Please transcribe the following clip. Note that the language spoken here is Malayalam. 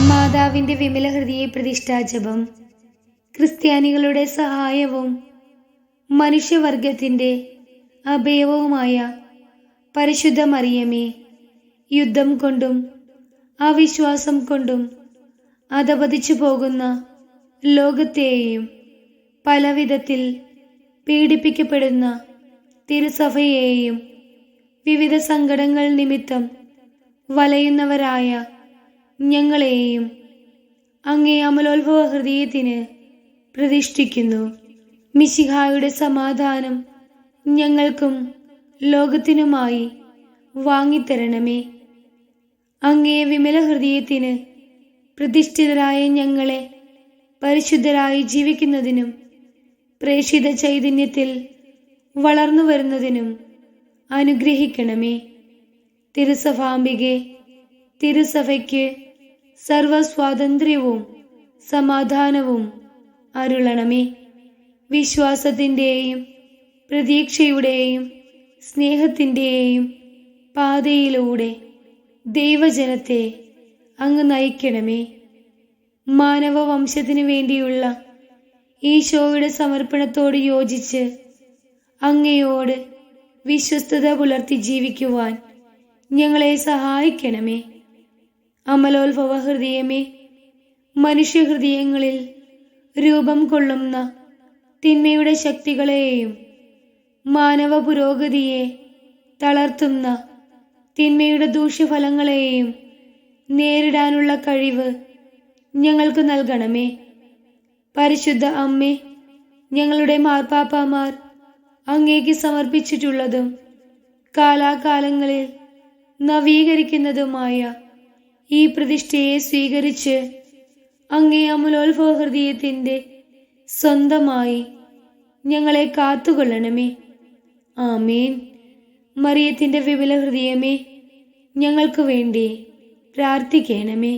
മാതാവിൻ്റെ വിമല ഹൃദയ പ്രതിഷ്ഠാജപം. ക്രിസ്ത്യാനികളുടെ സഹായവും മനുഷ്യവർഗത്തിൻ്റെ അഭയവുമായ പരിശുദ്ധ മറിയമേ, യുദ്ധം കൊണ്ടും അവിശ്വാസം കൊണ്ടും അധപതിച്ചു പോകുന്ന ലോകത്തെയും പലവിധത്തിൽ പീഡിപ്പിക്കപ്പെടുന്ന തിരുസഭയെയും വിവിധ സങ്കടങ്ങൾ നിമിത്തം വലയുന്നവരായ ഞങ്ങളെയും അങ്ങേ അമലോത്ഭവ ഹൃദയത്തിന് പ്രതിഷ്ഠിക്കുന്നു. മിശിഹായുടെ സമാധാനം ഞങ്ങൾക്കും ലോകത്തിനുമായി വാങ്ങിത്തരണമേ. അങ്ങേ വിമല ഹൃദയത്തിന് പ്രതിഷ്ഠിതരായ ഞങ്ങളെ പരിശുദ്ധരായി ജീവിക്കുന്നതിനും പ്രേഷിത ചൈതന്യത്തിൽ വളർന്നു വരുന്നതിനും അനുഗ്രഹിക്കണമേ. തിരുസഭാംബികെ, തിരുസഭയ്ക്ക് സർവസ്വാതന്ത്ര്യവും സമാധാനവും അരുളണമേ. വിശ്വാസത്തിൻ്റെയും പ്രതീക്ഷയുടെയും സ്നേഹത്തിൻ്റെയും പാതയിലൂടെ ദൈവജനത്തെ അങ്ങ് നയിക്കണമേ. മാനവവംശത്തിനു വേണ്ടിയുള്ള ഈശോയുടെ സമർപ്പണത്തോട് യോജിച്ച് അങ്ങയോട് വിശ്വസ്തത പുലർത്തി ജീവിക്കുവാൻ ഞങ്ങളെ സഹായിക്കണമേ. അമലോത്ഭവ ഹൃദയമേ, മനുഷ്യഹൃദയങ്ങളിൽ രൂപം കൊള്ളുന്ന തിന്മയുടെ ശക്തികളെയും മാനവ പുരോഗതിയെ തളർത്തുന്ന തിന്മയുടെ ദൂഷ്യഫലങ്ങളെയും നേരിടാനുള്ള കഴിവ് ഞങ്ങൾക്ക് നൽകണമേ. പരിശുദ്ധ അമ്മേ, ഞങ്ങളുടെ മാർപ്പാപ്പാമാർ അങ്ങേക്ക് സമർപ്പിച്ചിട്ടുള്ളതും കാലാകാലങ്ങളിൽ നവീകരിക്കുന്നതുമായ ഈ പ്രതിഷ്ഠയെ സ്വീകരിച്ച് അങ്ങേ അമലോത്ഭവ ഹൃദയത്തിൻ്റെ സ്വന്തമായി ഞങ്ങളെ കാത്തുകൊള്ളണമേ. ആമേൻ. മറിയത്തിൻ്റെ വിമല ഹൃദയമേ, ഞങ്ങൾക്ക് വേണ്ടി പ്രാർത്ഥിക്കണമേ.